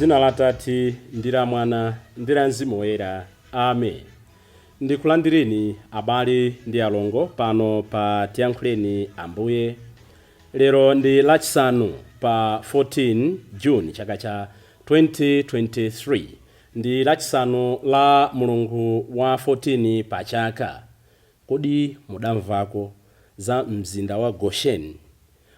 M'dzina la Atate ndi la Mwana ndi la Mzimu Woyera. Amen. Ndikulandireni abale ndi alongo pano pa Tiyankhuleni Ambuye. Lero ndi Lachisanu pa 14 June chaka cha 2023. Ndi Lachisanu la Mulungu wa 14 Pachaka. Kodi mudamvako za mzinda wa Goshen?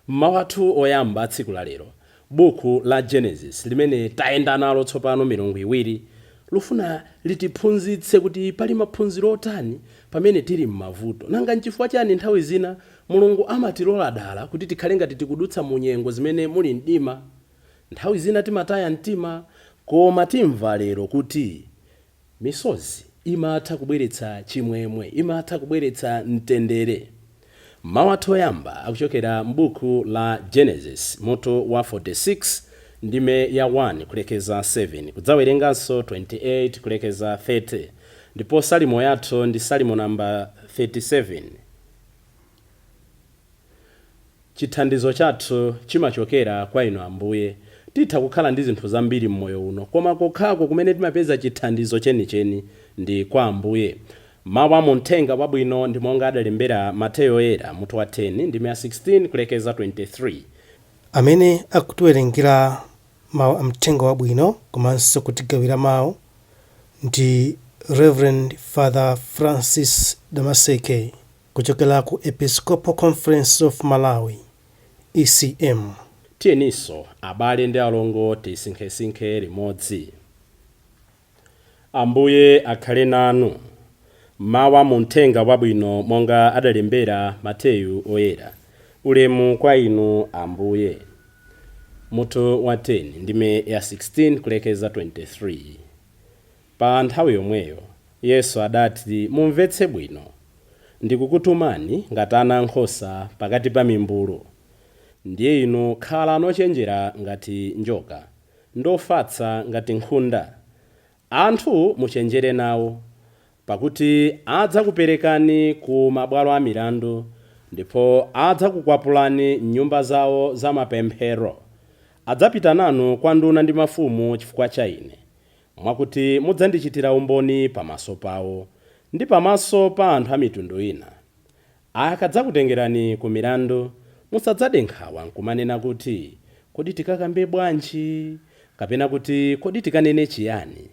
Mawathu oyamba tsiku la lero, buku la Genesis limene tayenda nalo tsopano milungu iwiri lufuna litiphunzitse kuti pali maphunziro otani pamene tili m'mavuto. Nanga nchifukwa chani nthawi zina Mulungu amatilola dala kuti tikhale ngati tikudutsa mu nyengo zimene muli mdima? Nthawi zina timataya mtima, koma timva lero kuti misozi imatha kubweretsa chimwemwe, imatha kubweretsa mtendere. Mawathu oyamba akuchokera m'buku la Genesis mutu wa 46 ndime ya 1 kulekeza 7 kudzawerenganso 28 kulekeza 30 ndipo salimo yathu ndi salimo namba 37. Chithandizo chathu chimachokera kwa inu Ambuye. Titha kukhala ndi zinthu zambiri m'moyo uno, koma kokhako kumene timapeza chithandizo chenicheni ndi kwa Ambuye. Mawu a Uthenga Wabwino ndi monga adalembera Mateyu Oyera mutu wa 10 ndime ya 16 kulekeza 23. Amene akutiwerengera mawu a Uthenga Wabwino komanso kutigawira mawu ndi Reverend Father Francis Damaseke kuchokera ku Episcopal Conference of Malawi ECM. Tiyeniso abale ndi alongo tisinkhesinkhe limodzi. Ambuye akhale nanu. Mawu a Uthenga Wabwino monga adalembera Mateyu Oyera. Ulemu kwa inu Ambuye. Mutu wa 10 ndime ya 16 kulekeza 23. Pa nthawi yomweyo Yesu adati, mumvetse bwino, ndikukutumani ngati ana ankhosa pakati pa mimbulu. Ndiye inu khala nochenjera ngati njoka, ndofatsa ngati nkhunda. Anthu muchenjere nawo, pakuti adzakuperekani ku mabwalo a milandu, ndipo adzakukwapulani m'nyumba zawo za mapemphero. Adzapita nanu kwa nduna ndi mafumu chifukwa cha Ine, mwakuti mudzandichitira umboni pamaso pawo ndi pamaso pa anthu a mitundu ina. Akadzakutengerani ku milandu, musadzade nkhawa nkumanena kuti kodi tikakambe bwanji, kapena kuti kodi tikanene chiyani.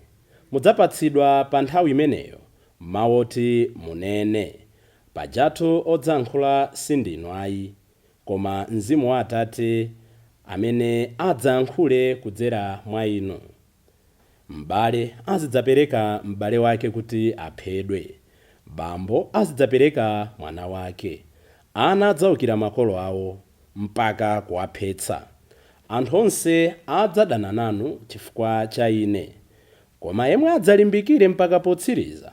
Mudzapatsidwa pa nthawi imeneyo mawu oti munene. Pajatu odzayankhula sindinu ayi, koma Mzimu wa Atate amene adzayankhule kudzera mwa inu. M'bale azidzapereka m'bale wake kuti aphedwe, bambo azidzapereka mwana wake, ana adzawukira makolo awo mpaka kuwaphetsa. Anthu onse adzadana nanu chifukwa cha Ine, koma yemwe adzalimbikire mpaka potsiriza,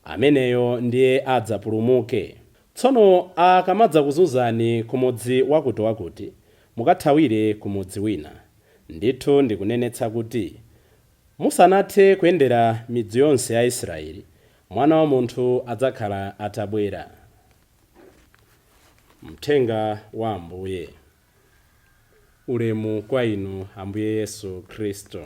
ameneyo ndiye adzapulumuke. Tsono akamadzakuzunzani ku mudzi wakuti mukathawire ku mudzi wina. Ndithu ndikunenetsa kuti musanathe kuyendera midzi yonse ya Israeli, Mwana wa Munthu adzakhala atabwera. Mthenga wa Ambuye. Ulemu kwa inu Ambuye Yesu Khristu.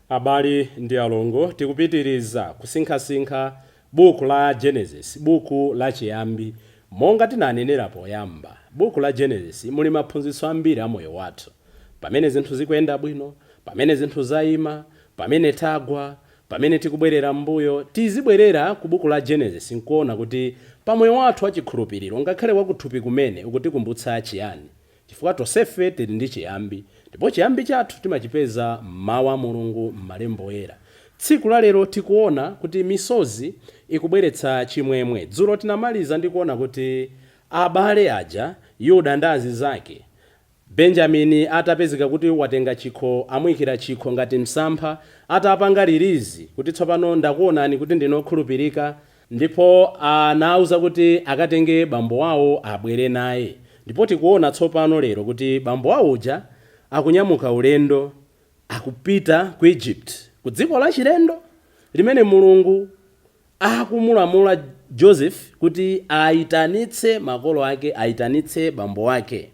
Abale ndi alongo, tikupitiriza kusinkhasinkha buku la Genesis, buku la chiyambi. Monga tinanenera poyamba, buku la Genesis muli maphunzitso ambiri a moyo wathu. Pamene zinthu zikuyenda bwino, pamene zinthu zayima, pamene tagwa, pamene tikubwerera mbuyo, tizibwerera ku buku la Genesis nkuona kuti pamoyo wathu wachikhulupiriro ngakhale wakuthupi kumene ukutikumbutsa chiyani. Chifukwa tonsefe tili ndi chiyambi, ndipo chiyambi chathu timachipeza m'mawu a Mulungu m'malemba oyera. Tsiku la lero tikuona kuti misozi ikubweretsa chimwemwe. Dzulo tinamaliza ndi kuona kuti abale aja, Yuda ndi azizake, Benjamini atapezeka kuti watenga chikho, amuyikira chikho ngati msampha, atapanga lirizi kuti tsopano ndakuonani kuti ndinokhulupirika, ndipo anauza kuti akatenge bambo wawo abwere naye. Ndipo tikuona tsopano lero kuti bambo wawo uja akunyamuka ulendo, akupita ku Egypt, ku dziko la chilendo limene Mulungu akumulamula Joseph kuti aitanitse makolo ake, aitanitse bambo wake.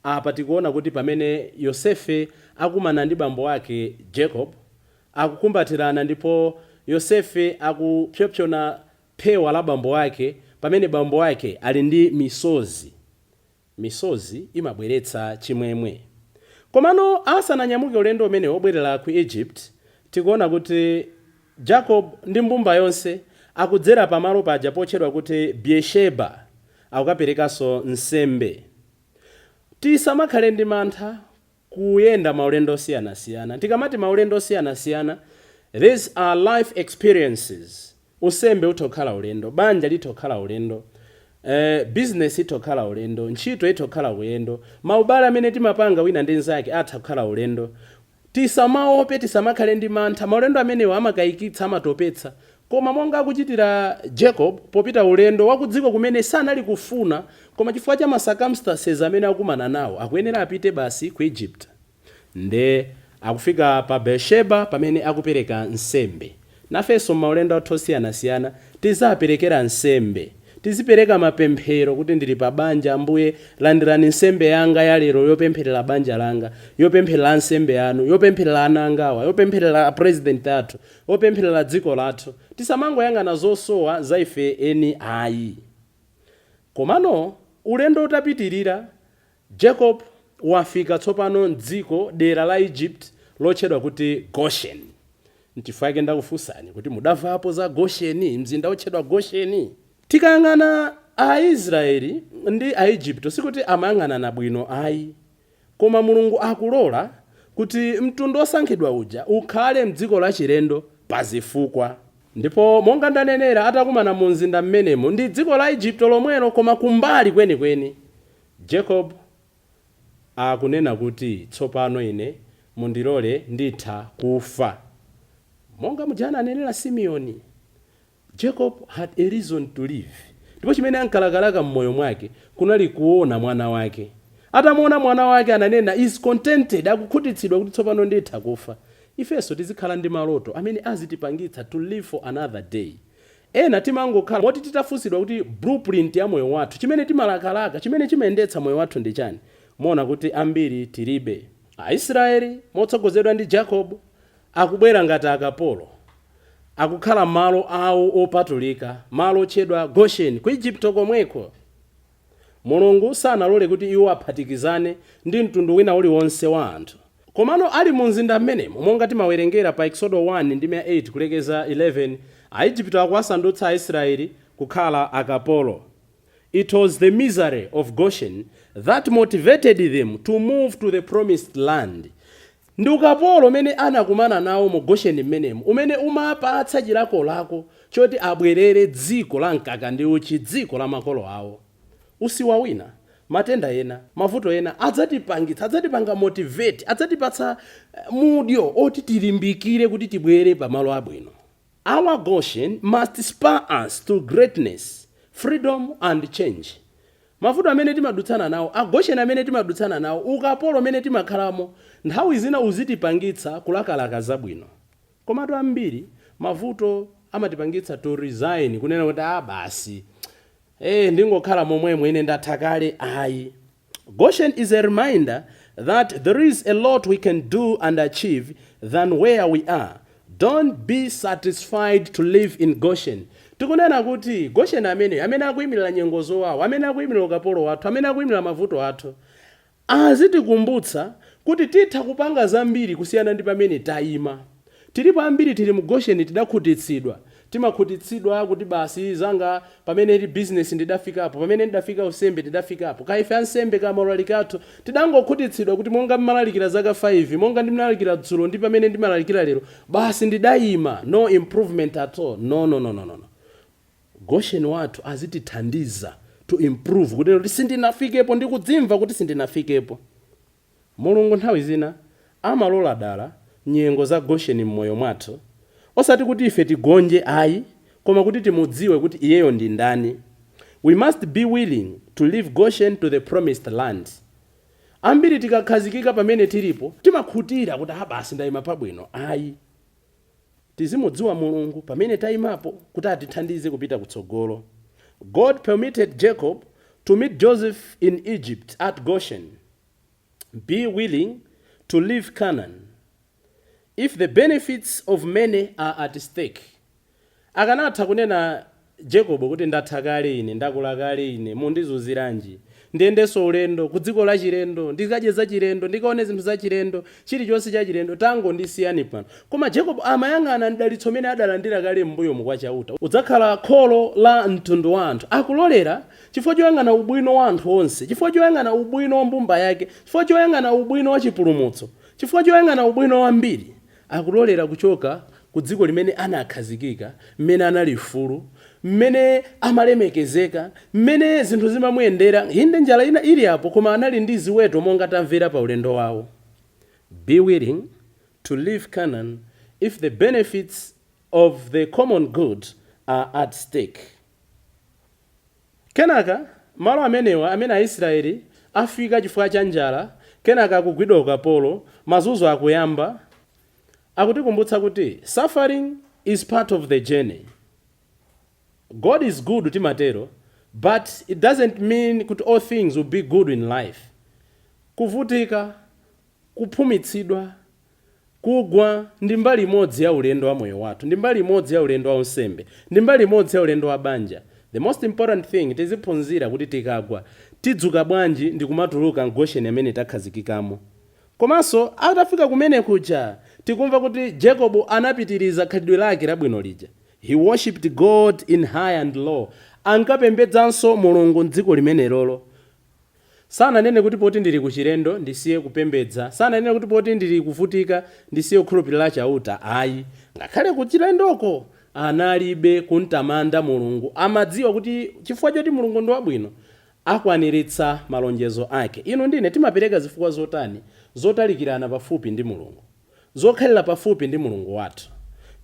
apa tikuona kuti pamene Yosefe akumana ndi bambo wake Jacob akukumbatirana, ndipo Yosefe akupyopyona phewa la bambo wake pamene bambo wake ali ndi misozi imabweretsa chimwemwe. Komano asananyamuke ulendo umene wobwerera ku Egypt, tikuona kuti Jacob ndi mbumba yonse akudzera pamalo paja potchedwa kuti Beersheba akukaperekanso nsembe. Tisamakhale ndi mantha kuyenda maulendo osiyanasiyana. Tikamati maulendo osiyanasiyana, these are life experiences. Usembe utokhala ulendo, banja litokhala ulendo, business itokhala ulendo, ntchito itokhala ulendo, maubale amene timapanga wina ndi nzake atakhala ulendo. Tisamaope, tisamakhale ndi mantha. Maulendo amenewa amakayikitsa, amatopetsa. Koma monga akuchitira Jacob popita ulendo wakudziko kumene sanali kufuna, koma chifukwa cha circumstances amene akumana nawo akuyenera apite basi ku Egypt. Nde akufika pa Beersheba pamene akupereka nsembe. Nafenso maulendo athu osiyanasiyana tizaperekera nsembe. Tizipereka mapemphero kuti ndili pa banja, Ambuye landirani nsembe yanga ya lero yopempherera banja langa, yopempherera nsembe yanu, yopempherera ana angawa, yopempherera president athu, yopempherera dziko lathu. Tisamangoyang'ana zosowa za ife eni ayi. Komano ulendo utapitirira, Jacob wafika tsopano m'dziko dera la Egypt lotchedwa kuti Goshen. N'chifukwa chake ndakufunsani kuti mudamvapo za Gosheni, mzinda otchedwa Gosheni. Tikayang'ana Aisraeli ndi Aegypto sikuti amayang'anana bwino ayi, koma Mulungu akulola kuti mtundu osankhidwa uja ukhale m'dziko la chilendo pazifukwa. Ndipo monga ndanenera atakumana mu mzinda mmenemo ndi dziko la Egypto lomwelo, koma kumbali kwenikweni Jacob akunena kuti tsopano ine mundilole nditha kufa. Monga mujana anenera Simeoni, Jacob had a reason to live. Ndipo chimene ankalakalaka mmoyo mwake kunali kuona mwana wake. Atamuona mwana wake ananena is contented, akukhutitsidwa kuti tsopano nditha kufa. Ifenso tizikhala ndi maloto amene azitipangitsa to live for another day. Ena timangokhala moti titafunsidwa kuti blueprint ya moyo wathu, chimene timalakalaka, chimene chimayendetsa moyo wathu ndi chani. Muona kuti ambiri tilibe. Aisraeli motsogozedwa ndi Jacob akubwera ngati akapolo, akukhala malo awo opatulika, malo otchedwa Goshen ku Egypto komweko. Mulungu sanalole kuti iwo aphatikizane ndi mtundu wina uliwonse wa anthu. Komano ali mu mzinda mmenemo, monga timawerengera pa Exodus 1 ndi 8 kulekeza 11, Aegypto akuwasandutsa Aisraeli kukhala akapolo. It was the misery of Goshen that motivated them to move to the promised land. Ndi ukapolo umene anakumana nawo mu Goshen mmenemo, umene umapatsa chilakolako choti abwerere dziko la mkaka ndi uchi, dziko la makolo awo. Usiwa wina, matenda ena, mavuto ena adzatipanga motivate, adzatipatsa mudyo oti tilimbikire kuti tibwere pamalo abwino. Our Goshen must spur us to greatness, freedom and change. Mavuto amene timadutsana nawo, Goshen amene timadutsana nawo, ukapolo amene timakhalamo, nthawi zina uzitipangitsa kulakalaka zabwino. Komatu ambiri mavuto amatipangitsa to resign, kunena kuti basi ndingokhala momwemo ine ndatha kale ayi. Goshen is a reminder that there is a lot we can do and achieve than where we are. Don't be satisfied to live in Goshen. Tikunena kuti Goshen amene akuyimirira nyengo zowawa, amene akuyimirira ukapolo wathu, amene akuyimirira mavuto athu, azitikumbutsa kuti titha kupanga zambiri kusiyana ndi pamene tayima. Tilipo ambiri tili mu Goshen tidakhutitsidwa. Timakhutitsidwa kuti basi zanga pamene ili business ndidafikapo, pamene ndidafika usembe ndidafikapo, kaife ansembe kamalalikathu tidangokhutitsidwa kuti monga mmalalikira zaka 5, monga ndimalalikira dzulo ndi pamene ndimalalikira lero, basi ndidayima, no improvement at all. No. Goshen wathu azitithandiza to improve kuti lero sindinafikepo ndi kudzimva kuti sindinafikepo. Mulungu nthawi zina amalola dala nyengo za Goshen mmoyo mwathu, osati kuti ife tigonje ayi, koma kuti timudziwe kuti iyeyo ndi ndani. We must be willing to leave Goshen to the promised land. Ambiri tikakhazikika pamene tilipo timakhutira kuti basi ndayima pabwino ayi. Tizimudziwa Mulungu pamene tayimapo kuti atithandize kupita kutsogolo. God permitted Jacob to meet Joseph in Egypt at Goshen. be willing to leave Canaan if the benefits of many are at stake. Akanatha kunena Jacob kuti ndatha kale ine, ndakula kale ine, mundizuziranji, ndiyendenso ulendo ku dziko la chilendo, ndikadye za chilendo, ndikaone zinthu za chilendo, chilichonse cha chilendo, tango ndisiyani pano. Koma Jacob amayang'ana mdalitso umene adalandira kale m'mbuyo mukwa chauta, udzakhala kholo la mtundu wa anthu. Akulolera chifukwa choyang'ana ubwino wa anthu onse, chifukwa choyang'ana ubwino wa mbumba yake, chifukwa choyang'ana ubwino wa chipulumutso, chifukwa choyang'ana ubwino wa mbiri. Akulolera kuchoka ku dziko limene anakhazikika, mmene anali mfulu, mmene amalemekezeka, mmene zinthu zimamuyendera, inde njala ina ili apo, koma anali ndi ziweto monga tamvera pa ulendo wawo. Be willing to leave Canaan if the benefits of the common good are at stake. Kenaka malo amenewa amene Aisraeli afika chifukwa cha njala, kenaka akugwidwa ukapolo, mazunzo akuyamba, akutikumbutsa kuti suffering is part of the journey. God is good timatero, but it doesn't mean kuti all things will be good in life. Kuvutika, kuphumitsidwa, kugwa ndi mbali imodzi ya ulendo wa moyo wathu, ndi mbali imodzi ya ulendo wa unsembe, ndi mbali imodzi ya ulendo wa banja. The most important thing tiziphunzira kuti tikagwa tidzuka bwanji ndi kumatuluka mgosheni amene takhazikikamo. Komanso atafika kumene kuja tikumva kuti Jacob anapitiriza khalidwe lake labwino lija. He worshipped God in high and low. Ankapembedzanso Mulungu m'dziko limene lolo. Sananene kuti poti ndili kuchilendo ndisiye kupembedza, sananene kuti poti ndili kuvutika ndisiye kukhulupirira chauta. Ayi, ngakhale kuchilendoko analibe kuntamanda Mulungu. Amadziwa kuti chifukwa choti Mulungu ndi wabwino akwaniritsa malonjezo ake. Inu ndine timapereka zifukwa zotani? Zotalikirana pafupi ndi Mulungu, zokhalira pafupi ndi Mulungu wathu.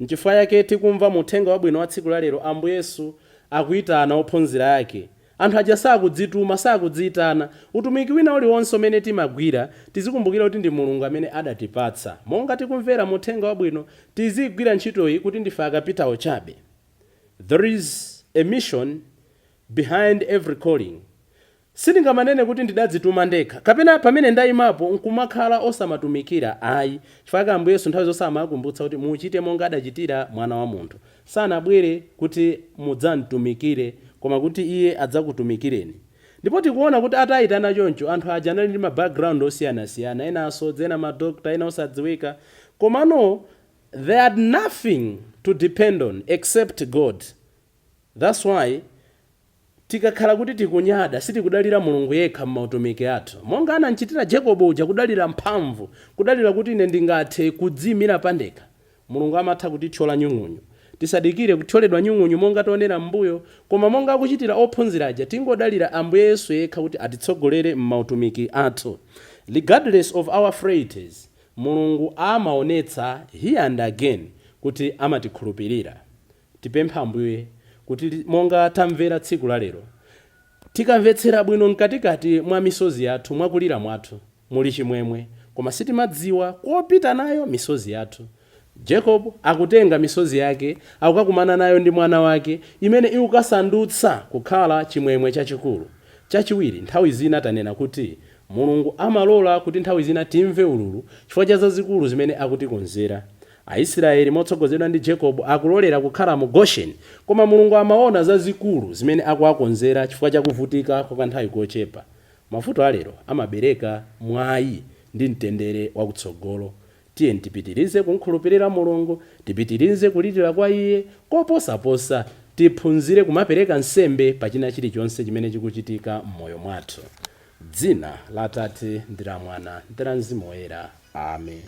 N'chifukwa yake tikumva muthenga wabwino wa tsiku la lero, Ambuye Yesu akuyitana ophunzira ake. Anthu aja sakudzituma, sakudziyitana. Utumiki wina uliwonse umene timagwira tizikumbukira kuti ndi Mulungu amene adatipatsa. Monga tikumvera muthenga wabwino, tizigwira ntchitoyi kuti ndife akapitawo chabe. There is a mission behind every calling. Sindingamanene kuti ndidadzituma ndekha, kapena pamene ndayimapo nkumakhala osamatumikira. Ayi, chifukwa Ambuye Yesu nthawi zonse amakumbutsa kuti muchite monga adachitira mwana wa munthu. Sanabwere kuti mudzamtumikire, koma kuti iye adzakutumikireni. Ndipo tikuona kuti atayitana choncho anthu aja anali ndi ma background osiyanasiyana, ena asodzi, ena madokta, ena osadziwika. Komano they had nothing to depend on except God. That's why tikakhala kuti tikunyada sitikudalira Mulungu yekha m'mautumiki athu. Monga anachitira Jacob uja kudalira mphamvu, kudalira kuti ine ndingathe kudziyimira pandekha. Mulungu amatha kutithyola nyung'unyu. Tisadikire kuthyoledwa nyung'unyu monga tionera m'mbuyo, koma monga akuchitira ophunzira aja tingodalira Ambuye Yesu yekha kuti atitsogolere m'mautumiki athu. Regardless of our frailties, Mulungu amaonetsa here and again kuti amatikhulupirira. Tipempha Ambuye kuti monga tamvera tsiku la lero, tikamvetsera bwino mkatikati mwa misozi yathu, mwakulira mwathu muli chimwemwe, koma sitimadziwa kopita nayo misozi yathu. Jacob akutenga misozi yake, akukakumana nayo ndi mwana wake, imene ikukasandutsa kukhala chimwemwe chachikulu. Chachiwiri, nthawi zina tanena kuti Mulungu amalola kuti nthawi zina timve ululu chifukwa cha zazikulu zimene akutikonzera. Aisraeli motsogozedwa ndi Jacob akulolera kukhala mu Goshen, koma Mulungu amaona zazikulu zimene akuwakonzera chifukwa cha kuvutika kwa kanthawi kochepa. Mavuto alero amabereka mwayi ndi mtendere wakutsogolo. Tiye tipitirize kumkhulupirira Mulungu, tipitirize kulitira kwa iye, koposaposa tiphunzire kumapereka nsembe pachina chilichonse chimene chikuchitika m'moyo mwathu. Dzina la Atate ndi la Mwana ndi la Mzimu Woyera. Amen.